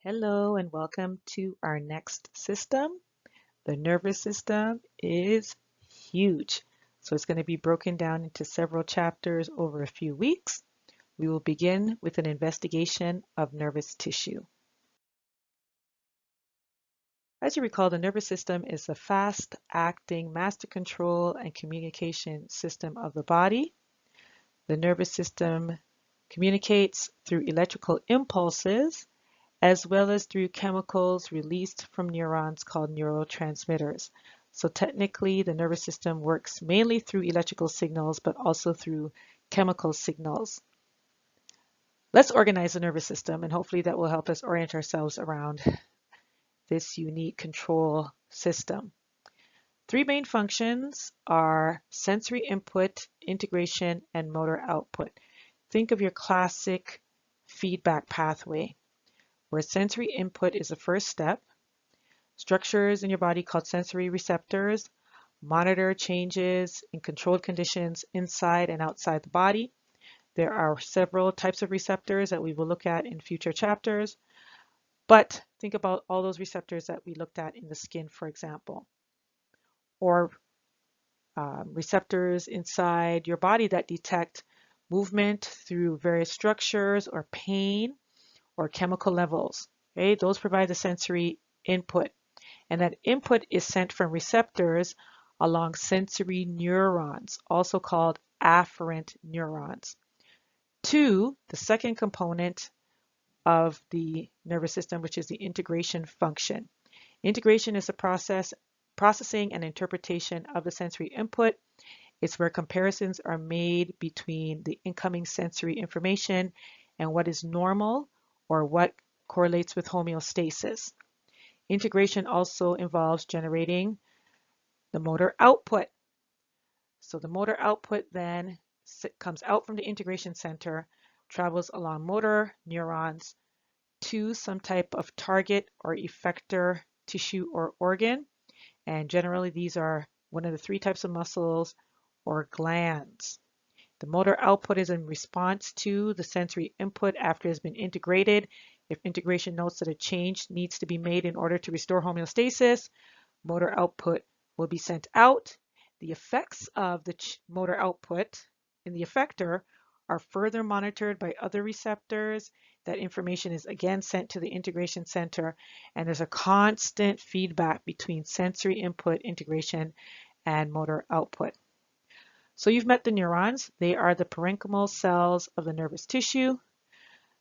Hello and welcome to our next system. The nervous system is huge. So it's going to be broken down into several chapters over a few weeks. We will begin with an investigation of nervous tissue. As you recall, the nervous system is a fast-acting master control and communication system of the body. The nervous system communicates through electrical impulses as well as through chemicals released from neurons called neurotransmitters. So technically, the nervous system works mainly through electrical signals, but also through chemical signals. Let's organize the nervous system, and hopefully that will help us orient ourselves around this unique control system. Three main functions are sensory input, integration, and motor output. Think of your classic feedback pathway, where sensory input is the first step. Structures in your body called sensory receptors monitor changes in controlled conditions inside and outside the body. There are several types of receptors that we will look at in future chapters, but think about all those receptors that we looked at in the skin, for example, or receptors inside your body that detect movement through various structures or pain or chemical levels. Okay? Those provide the sensory input. And that input is sent from receptors along sensory neurons, also called afferent neurons, to the second component of the nervous system, which is the integration function. Integration is the processing and interpretation of the sensory input. It's where comparisons are made between the incoming sensory information and what is normal or what correlates with homeostasis. Integration also involves generating the motor output. So the motor output then comes out from the integration center, travels along motor neurons to some type of target or effector tissue or organ. And generally these are one of the three types of muscles or glands. The motor output is in response to the sensory input after it has been integrated. If integration notes that a change needs to be made in order to restore homeostasis, motor output will be sent out. The effects of the motor output in the effector are further monitored by other receptors. That information is again sent to the integration center, and there's a constant feedback between sensory input, integration, and motor output. So you've met the neurons. They are the parenchymal cells of the nervous tissue.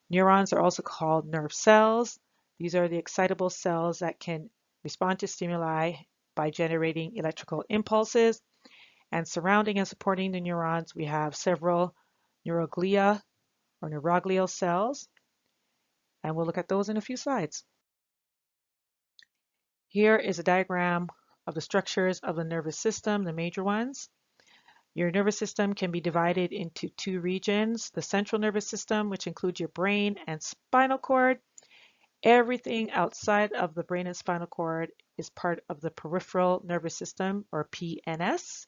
Neurons are also called nerve cells. These are the excitable cells that can respond to stimuli by generating electrical impulses. And surrounding and supporting the neurons, we have several neuroglia or neuroglial cells. And we'll look at those in a few slides. Here is a diagram of the structures of the nervous system, the major ones. Your nervous system can be divided into two regions, the central nervous system, which includes your brain and spinal cord. Everything outside of the brain and spinal cord is part of the peripheral nervous system, or PNS,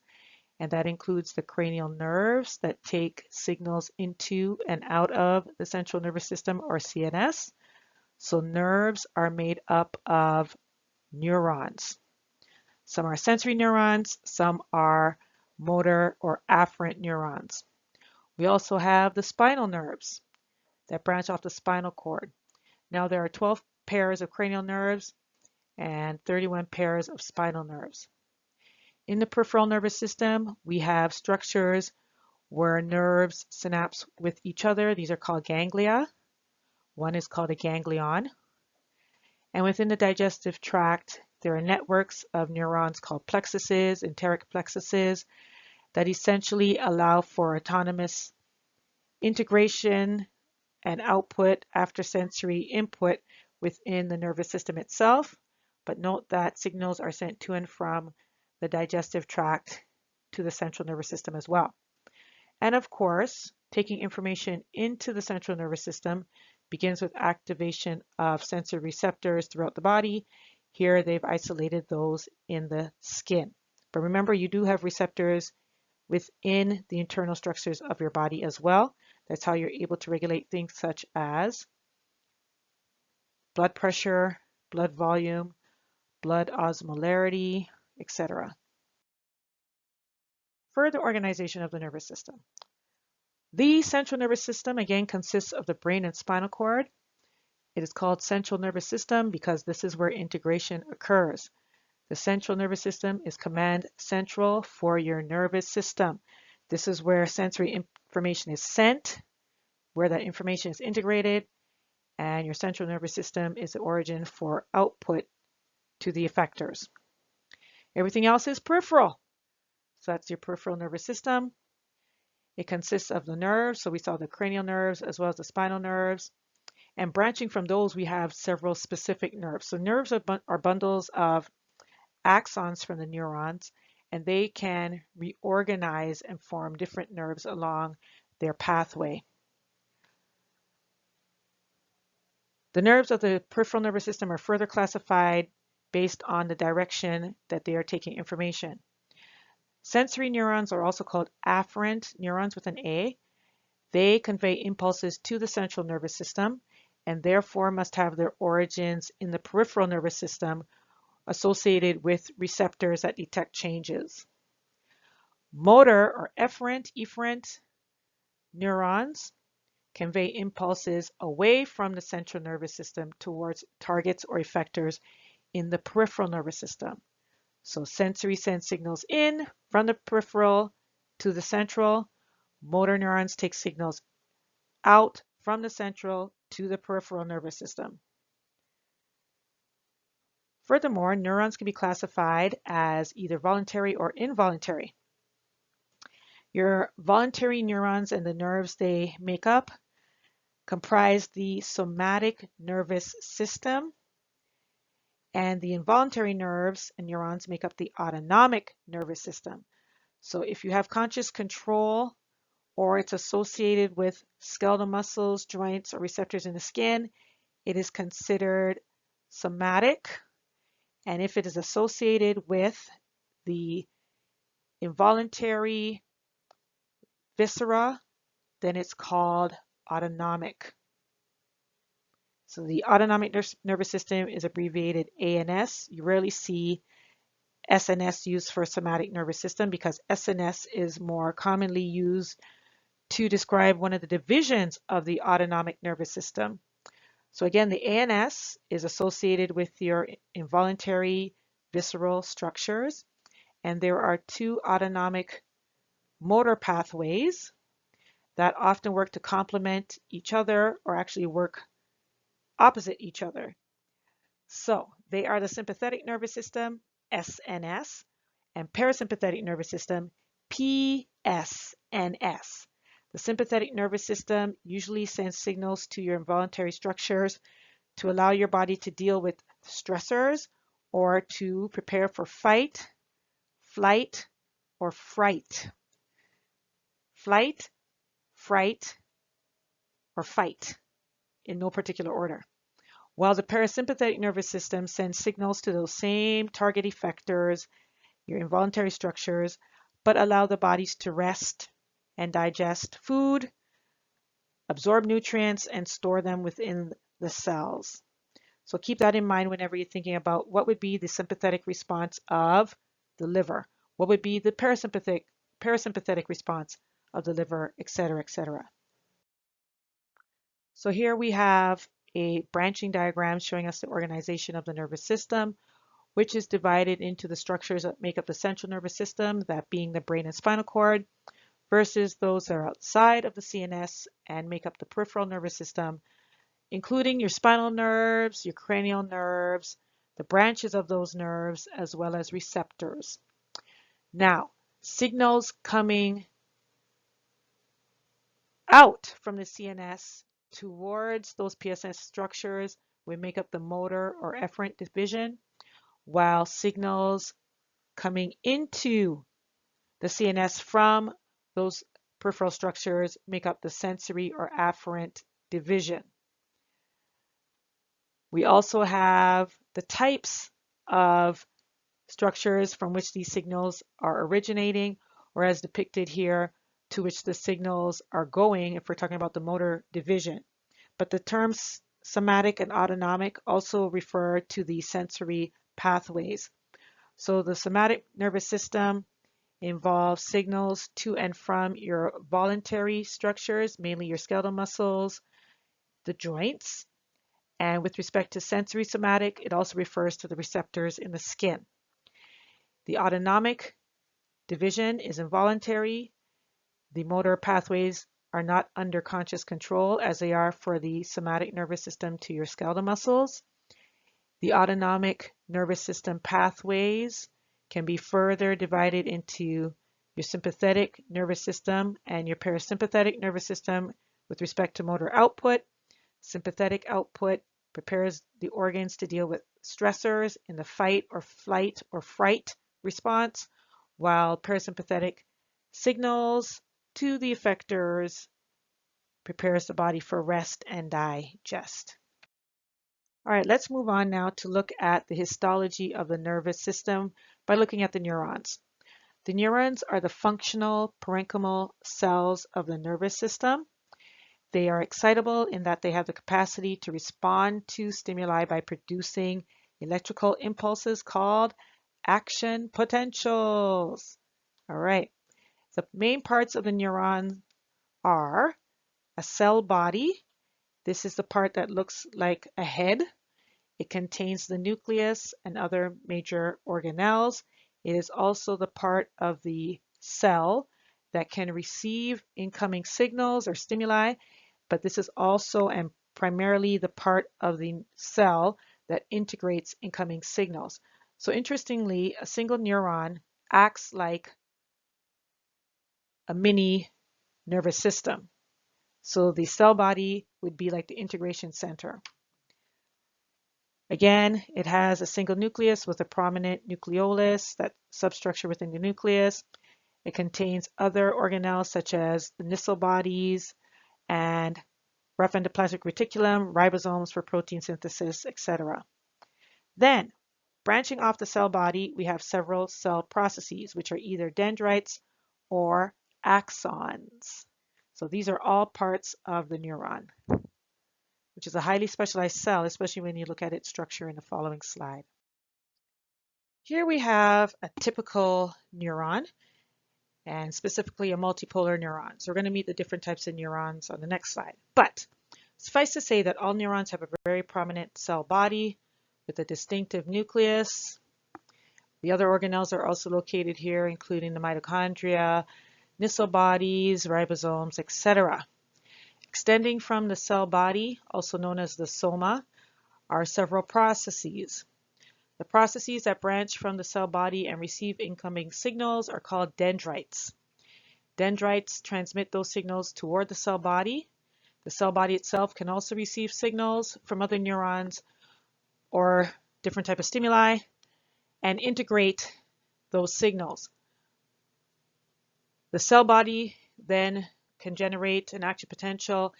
and that includes the cranial nerves that take signals into and out of the central nervous system, or CNS. So nerves are made up of neurons. Some are sensory neurons, some are motor or afferent neurons. We also have the spinal nerves that branch off the spinal cord. Now there are 12 pairs of cranial nerves and 31 pairs of spinal nerves. In the peripheral nervous system, we have structures where nerves synapse with each other. These are called ganglia. One is called a ganglion. And within the digestive tract, there are networks of neurons called plexuses, enteric plexuses, that essentially allow for autonomous integration and output after sensory input within the nervous system itself. But note that signals are sent to and from the digestive tract to the central nervous system as well. And of course, taking information into the central nervous system begins with activation of sensory receptors throughout the body. Here they've isolated those in the skin. But remember, you do have receptors within the internal structures of your body as well. That's how you're able to regulate things such as blood pressure, blood volume, blood osmolarity, etc. Further organization of the nervous system. The central nervous system, again, consists of the brain and spinal cord. It is called central nervous system because this is where integration occurs. The central nervous system is command central for your nervous system. This is where sensory information is sent, where that information is integrated, and your central nervous system is the origin for output to the effectors. Everything else is peripheral. So that's your peripheral nervous system. It consists of the nerves. So we saw the cranial nerves as well as the spinal nerves. And branching from those, we have several specific nerves. So nerves are bundles of axons from the neurons, and they can reorganize and form different nerves along their pathway. The nerves of the peripheral nervous system are further classified based on the direction that they are taking information. Sensory neurons are also called afferent neurons with an A. They convey impulses to the central nervous system and therefore must have their origins in the peripheral nervous system associated with receptors that detect changes. Motor or efferent neurons convey impulses away from the central nervous system towards targets or effectors in the peripheral nervous system. So sensory sends signals in from the peripheral to the central. Motor neurons take signals out from the central to the peripheral nervous system. Furthermore, neurons can be classified as either voluntary or involuntary. Your voluntary neurons and the nerves they make up comprise the somatic nervous system, and the involuntary nerves and neurons make up the autonomic nervous system. So if you have conscious control or it's associated with skeletal muscles, joints, or receptors in the skin, it is considered somatic. And if it is associated with the involuntary viscera, then it's called autonomic. So the autonomic nervous system is abbreviated ANS. You rarely see SNS used for somatic nervous system because SNS is more commonly used to describe one of the divisions of the autonomic nervous system. So again, the ANS is associated with your involuntary visceral structures, and there are two autonomic motor pathways that often work to complement each other or actually work opposite each other. So they are the sympathetic nervous system, SNS, and parasympathetic nervous system, PSNS. The sympathetic nervous system usually sends signals to your involuntary structures to allow your body to deal with stressors or to prepare for fight, flight, or fright. Flight, fright, or fight in no particular order. While the parasympathetic nervous system sends signals to those same target effectors, your involuntary structures, but allow the bodies to rest and digest food, absorb nutrients, and store them within the cells. So keep that in mind whenever you're thinking about what would be the sympathetic response of the liver, what would be the parasympathetic response of the liver, etc., etc. So here we have a branching diagram showing us the organization of the nervous system, which is divided into the structures that make up the central nervous system, that being the brain and spinal cord, versus those that are outside of the CNS and make up the peripheral nervous system, including your spinal nerves, your cranial nerves, the branches of those nerves, as well as receptors. Now, signals coming out from the CNS towards those PSNS structures would make up the motor or efferent division, while signals coming into the CNS from those peripheral structures make up the sensory or afferent division. We also have the types of structures from which these signals are originating, or as depicted here, to which the signals are going if we're talking about the motor division. But the terms somatic, and autonomic also refer to the sensory pathways. So the somatic nervous system involves signals to and from your voluntary structures, mainly your skeletal muscles, the joints. And with respect to sensory somatic, it also refers to the receptors in the skin. The autonomic division is involuntary. The motor pathways are not under conscious control as they are for the somatic nervous system to your skeletal muscles. The autonomic nervous system pathways can be further divided into your sympathetic nervous system and your parasympathetic nervous system with respect to motor output. Sympathetic output prepares the organs to deal with stressors in the fight or flight or fright response, while parasympathetic signals to the effectors prepares the body for rest and digest. All right, let's move on now to look at the histology of the nervous system by looking at the neurons. The neurons are the functional parenchymal cells of the nervous system. They are excitable in that they have the capacity to respond to stimuli by producing electrical impulses called action potentials. All right, the main parts of the neuron are a cell body. This is the part that looks like a head. It contains the nucleus and other major organelles. It is also the part of the cell that can receive incoming signals or stimuli, but this is also and primarily the part of the cell that integrates incoming signals. So interestingly, a single neuron acts like a mini nervous system. So the cell body would be like the integration center. Again, it has a single nucleus with a prominent nucleolus, that substructure within the nucleus. It contains other organelles such as the Nissl bodies and rough endoplasmic reticulum, ribosomes for protein synthesis, etc. Then, branching off the cell body, we have several cell processes, which are either dendrites or axons. So these are all parts of the neuron, which is a highly specialized cell, especially when you look at its structure in the following slide. Here we have a typical neuron, and specifically a multipolar neuron. So we're going to meet the different types of neurons on the next slide. But suffice to say that all neurons have a very prominent cell body with a distinctive nucleus. The other organelles are also located here, including the mitochondria, Nissl bodies, ribosomes, etc. Extending from the cell body, also known as the soma, are several processes. The processes that branch from the cell body and receive incoming signals are called dendrites. Dendrites transmit those signals toward the cell body. The cell body itself can also receive signals from other neurons or different type of stimuli and integrate those signals. The cell body then can generate an action potential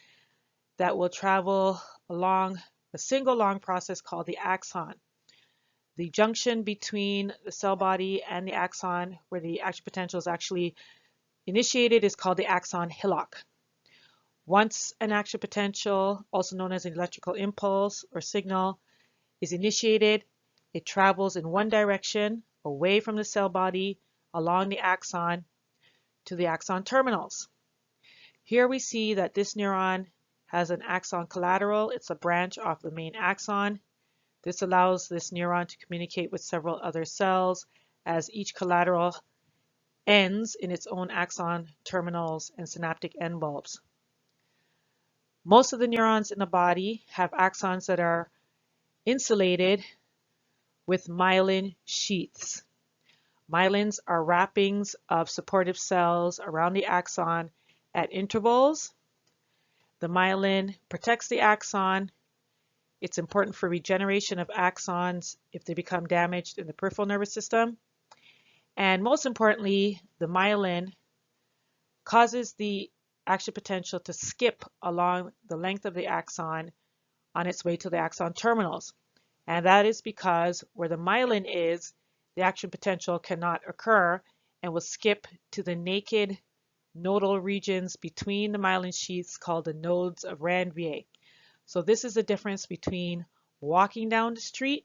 that will travel along a single long process called the axon. The junction between the cell body and the axon, where the action potential is actually initiated, is called the axon hillock. Once an action potential, also known as an electrical impulse or signal, is initiated, it travels in one direction away from the cell body along the axon to the axon terminals. Here we see that this neuron has an axon collateral. It's a branch off the main axon. This allows this neuron to communicate with several other cells as each collateral ends in its own axon terminals and synaptic end bulbs. Most of the neurons in the body have axons that are insulated with myelin sheaths. Myelins are wrappings of supportive cells around the axon at intervals. The myelin protects the axon. It's important for regeneration of axons if they become damaged in the peripheral nervous system. And most importantly, the myelin causes the action potential to skip along the length of the axon on its way to the axon terminals. And that is because where the myelin is, the action potential cannot occur and will skip to the naked nodal regions between the myelin sheaths called the nodes of Ranvier. So this is the difference between walking down the street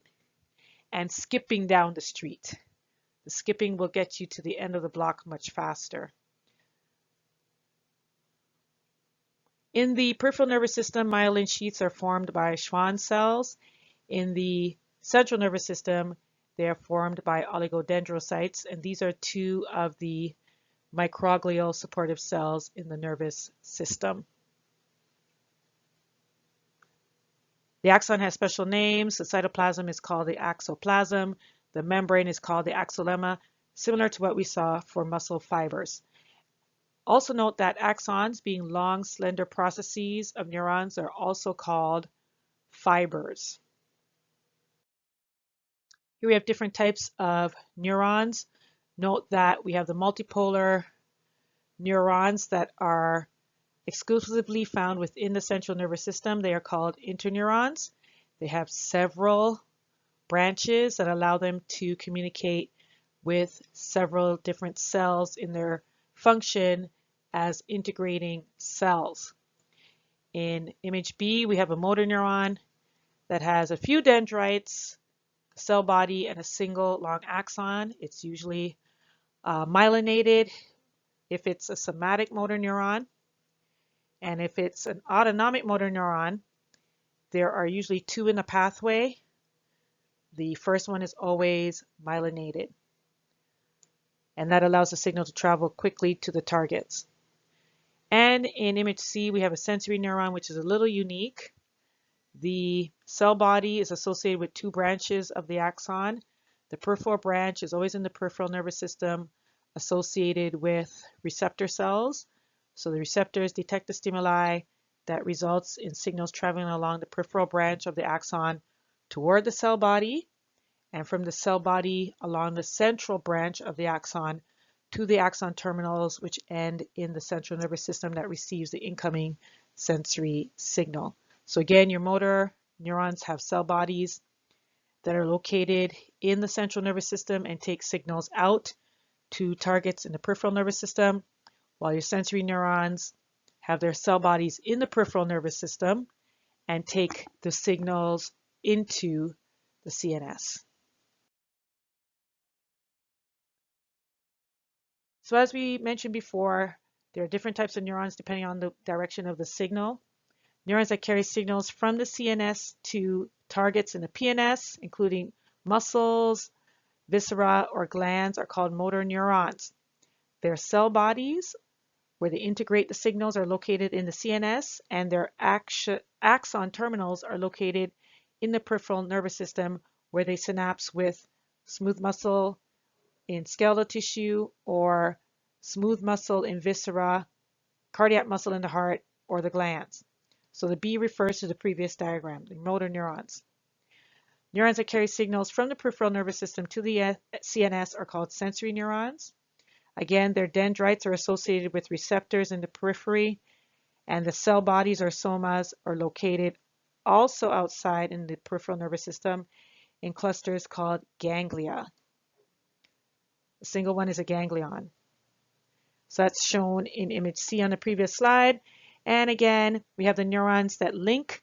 and skipping down the street. The skipping will get you to the end of the block much faster. In the peripheral nervous system, myelin sheaths are formed by Schwann cells. In the central nervous system, they are formed by oligodendrocytes, and these are two of the microglial supportive cells in the nervous system. The axon has special names. The cytoplasm is called the axoplasm. The membrane is called the axolemma, similar to what we saw for muscle fibers. Also note that axons, being long, slender processes of neurons, are also called fibers. Here we have different types of neurons. Note that we have the multipolar neurons that are exclusively found within the central nervous system. They are called interneurons. They have several branches that allow them to communicate with several different cells in their function as integrating cells. In image B, we have a motor neuron that has a few dendrites, a cell body, and a single long axon. It's usually myelinated if it's a somatic motor neuron. And if it's an autonomic motor neuron, there are usually two in the pathway. The first one is always myelinated, and that allows the signal to travel quickly to the targets. And in image C, we have a sensory neuron, which is a little unique. The cell body is associated with two branches of the axon. The peripheral branch is always in the peripheral nervous system, associated with receptor cells. So the receptors detect the stimuli that results in signals traveling along the peripheral branch of the axon toward the cell body, and from the cell body along the central branch of the axon to the axon terminals, which end in the central nervous system that receives the incoming sensory signal. So again, your motor neurons have cell bodies that are located in the central nervous system and take signals out to targets in the peripheral nervous system, while your sensory neurons have their cell bodies in the peripheral nervous system and take the signals into the CNS. So as we mentioned before, there are different types of neurons depending on the direction of the signal. Neurons that carry signals from the CNS to targets in the PNS, including muscles, viscera, or glands, are called motor neurons. Their cell bodies, where they integrate the signals, are located in the CNS, and their axon terminals are located in the peripheral nervous system, where they synapse with smooth muscle in skeletal tissue or smooth muscle in viscera, cardiac muscle in the heart, or the glands. So the B refers to the previous diagram, the motor neurons. Neurons that carry signals from the peripheral nervous system to the CNS are called sensory neurons. Again, their dendrites are associated with receptors in the periphery, and the cell bodies or somas are located also outside in the peripheral nervous system in clusters called ganglia. A single one is a ganglion. So that's shown in image C on the previous slide. And again, we have the neurons that link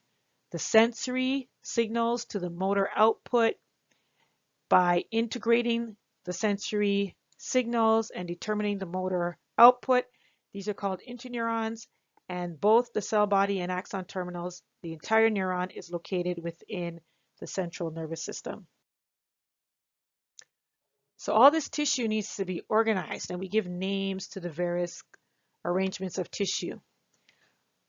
the sensory signals to the motor output by integrating the sensory signals and determining the motor output. These are called interneurons, and both the cell body and axon terminals, the entire neuron is located within the central nervous system. So all this tissue needs to be organized, and we give names to the various arrangements of tissue.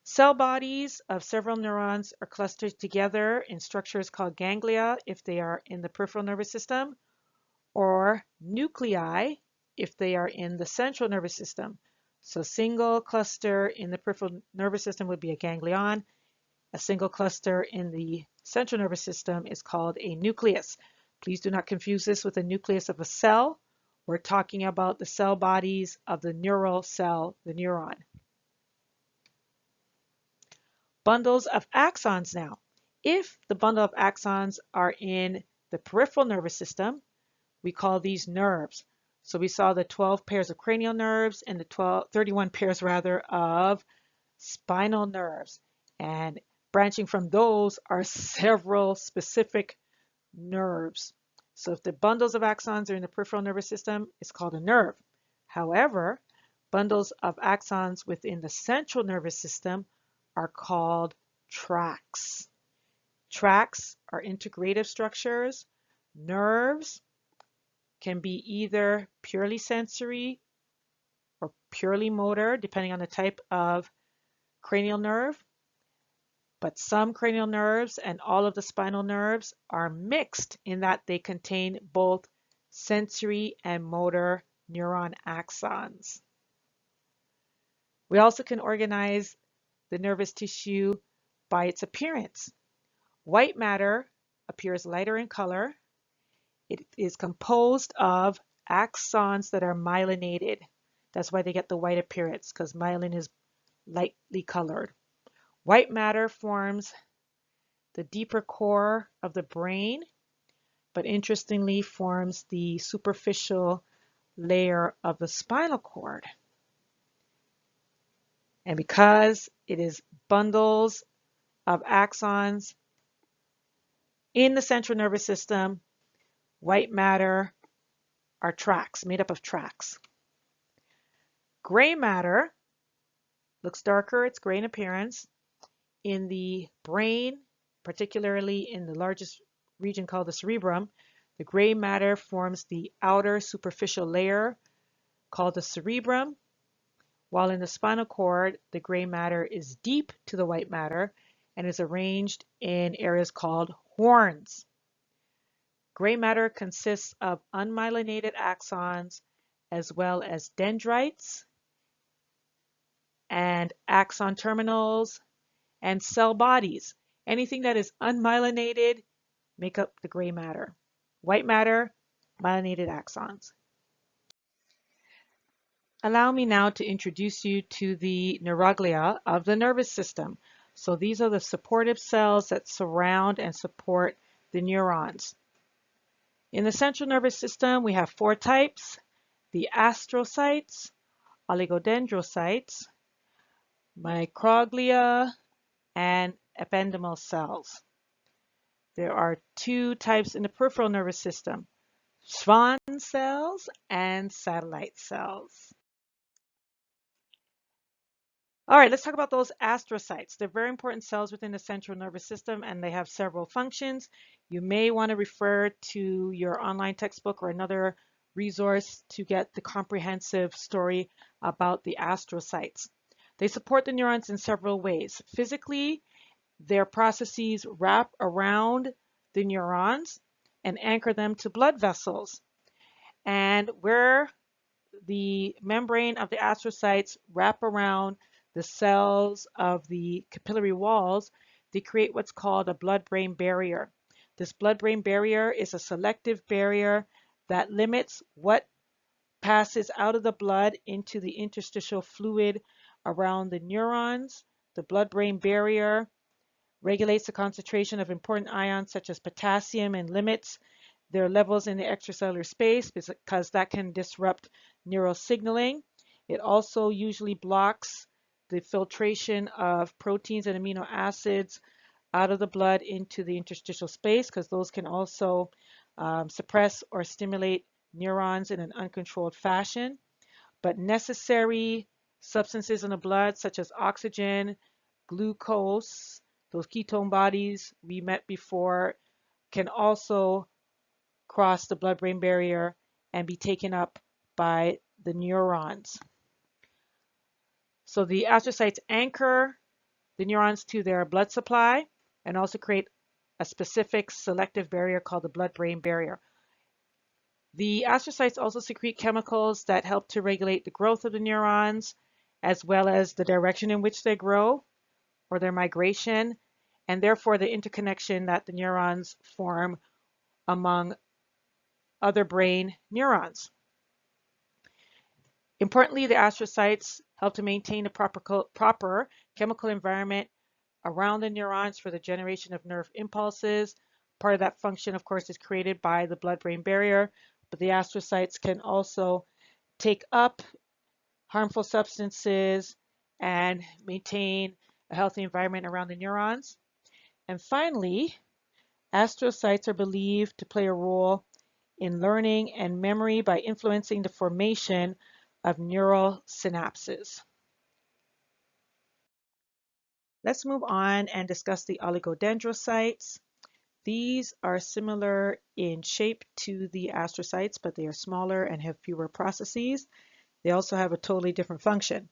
Cell bodies of several neurons are clustered together in structures called ganglia if they are in the peripheral nervous system, or nuclei if they are in the central nervous system. So single cluster in the peripheral nervous system would be a ganglion. A single cluster in the central nervous system is called a nucleus. Please do not confuse this with the nucleus of a cell. We're talking about the cell bodies of the neural cell, the neuron. Bundles of axons now. If the bundle of axons are in the peripheral nervous system, we call these nerves. So we saw the 12 pairs of cranial nerves and the 31 pairs rather of spinal nerves. And Branching from those are several specific nerves. So if the bundles of axons are in the peripheral nervous system, it's called a nerve. However, bundles of axons within the central nervous system are called tracts. Tracts are integrative structures. Nerves can be either purely sensory or purely motor, depending on the type of cranial nerve. But some cranial nerves and all of the spinal nerves are mixed in that they contain both sensory and motor neuron axons. We also can organize the nervous tissue by its appearance. White matter appears lighter in color. It is composed of axons that are myelinated. That's why they get the white appearance, because myelin is lightly colored. White matter forms the deeper core of the brain, but interestingly forms the superficial layer of the spinal cord. And because it is bundles of axons in the central nervous system, white matter are tracts, made up of tracts. Gray matter looks darker, it's gray in appearance. In the brain, particularly in the largest region called the cerebrum, the gray matter forms the outer superficial layer called the cerebrum, while in the spinal cord, the gray matter is deep to the white matter and is arranged in areas called horns. Gray matter consists of unmyelinated axons as well as dendrites and axon terminals and cell bodies. Anything that is unmyelinated make up the gray matter. White matter, myelinated axons. Allow me now to introduce you to the neuroglia of the nervous system. So these are the supportive cells that surround and support the neurons. In the central nervous system, we have four types: the astrocytes, oligodendrocytes, microglia, and ependymal cells. There are two types in the peripheral nervous system: Schwann cells and satellite cells. All right, let's talk about those astrocytes. They're very important cells within the central nervous system, and they have several functions. You may want to refer to your online textbook or another resource to get the comprehensive story about the astrocytes. They support the neurons in several ways. Physically, their processes wrap around the neurons and anchor them to blood vessels. And where the membrane of the astrocytes wrap around the cells of the capillary walls, they create what's called a blood-brain barrier. This blood-brain barrier is a selective barrier that limits what passes out of the blood into the interstitial fluid around the neurons. The blood-brain barrier regulates the concentration of important ions such as potassium and limits their levels in the extracellular space because that can disrupt neural signaling. It also usually blocks the filtration of proteins and amino acids out of the blood into the interstitial space because those can also suppress or stimulate neurons in an uncontrolled fashion. But necessary substances in the blood such as oxygen, glucose, those ketone bodies we met before, can also cross the blood-brain barrier and be taken up by the neurons. So the astrocytes anchor the neurons to their blood supply and also create a specific selective barrier called the blood-brain barrier. The astrocytes also secrete chemicals that help to regulate the growth of the neurons as well as the direction in which they grow or their migration, and therefore the interconnection that the neurons form among other brain neurons. Importantly, the astrocytes help to maintain a proper chemical environment around the neurons for the generation of nerve impulses. Part of that function, of course, is created by the blood-brain barrier, but the astrocytes can also take up harmful substances and maintain a healthy environment around the neurons. And finally, astrocytes are believed to play a role in learning and memory by influencing the formation of neural synapses. Let's move on and discuss the oligodendrocytes. These are similar in shape to the astrocytes, but they are smaller and have fewer processes. They also have a totally different function.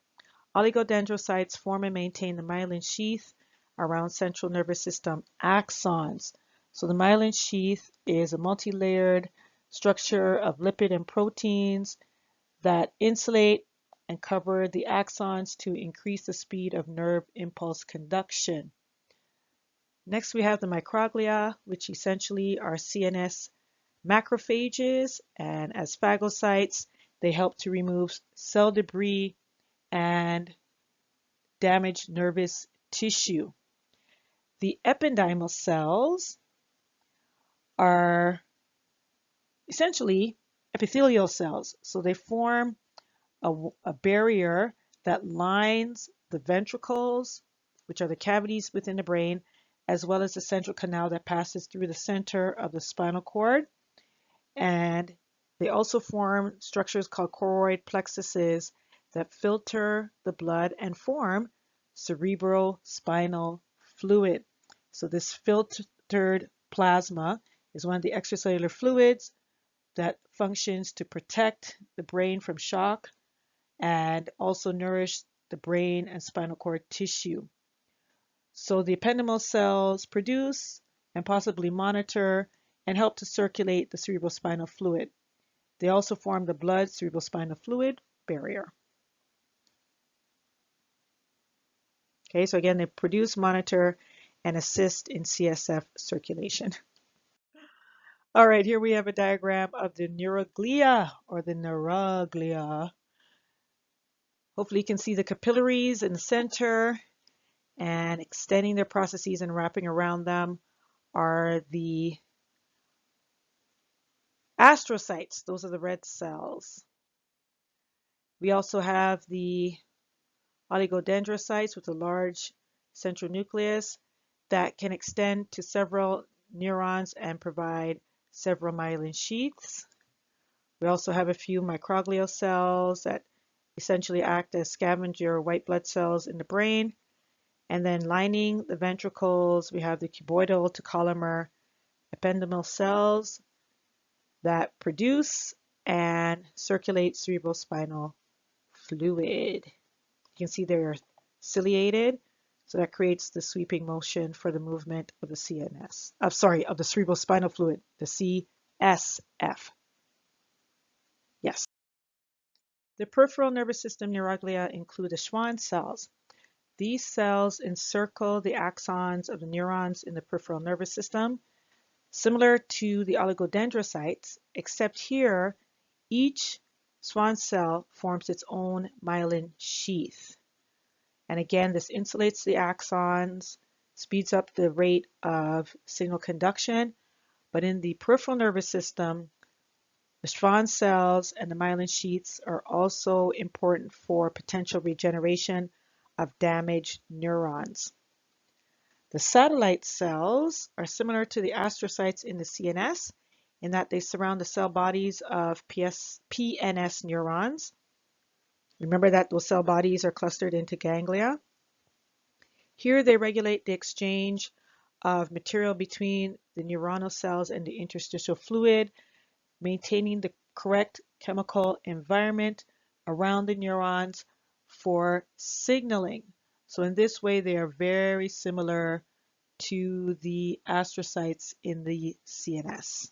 Oligodendrocytes form and maintain the myelin sheath around central nervous system axons. So the myelin sheath is a multi-layered structure of lipid and proteins that insulate and cover the axons to increase the speed of nerve impulse conduction. Next, we have the microglia, which essentially are CNS macrophages, and as phagocytes, they help to remove cell debris and damaged nervous tissue. The ependymal cells are essentially epithelial cells, so they form a barrier that lines the ventricles, which are the cavities within the brain, as well as the central canal that passes through the center of the spinal cord. And they also form structures called choroid plexuses that filter the blood and form cerebrospinal fluid. So this filtered plasma is one of the extracellular fluids that functions to protect the brain from shock and also nourish the brain and spinal cord tissue. So the ependymal cells produce and possibly monitor and help to circulate the cerebrospinal fluid. They also form the blood-cerebrospinal fluid barrier. Okay, so again, they produce, monitor, and assist in CSF circulation. All right, here we have a diagram of the neuroglia or the neuroglia. Hopefully you can see the capillaries in the center, and extending their processes and wrapping around them are the astrocytes. Those are the red cells. We also have the oligodendrocytes with a large central nucleus that can extend to several neurons and provide several myelin sheaths. We also have a few microglial cells that essentially act as scavenger white blood cells in the brain. And then lining the ventricles, we have the cuboidal to columnar ependymal cells that produce and circulate cerebrospinal fluid. You can see they're ciliated, so that creates the sweeping motion for the movement of the CNS. Of the cerebrospinal fluid, the CSF. Yes. The peripheral nervous system neuroglia include the Schwann cells. These cells encircle the axons of the neurons in the peripheral nervous system, similar to the oligodendrocytes, except here each Schwann cell forms its own myelin sheath. And again, this insulates the axons, speeds up the rate of signal conduction, but in the peripheral nervous system, the Schwann cells and the myelin sheaths are also important for potential regeneration of damaged neurons. The satellite cells are similar to the astrocytes in the CNS in that they surround the cell bodies of PNS neurons. Remember that those cell bodies are clustered into ganglia. Here they regulate the exchange of material between the neuronal cells and the interstitial fluid, maintaining the correct chemical environment around the neurons for signaling. So in this way, they are very similar to the astrocytes in the CNS.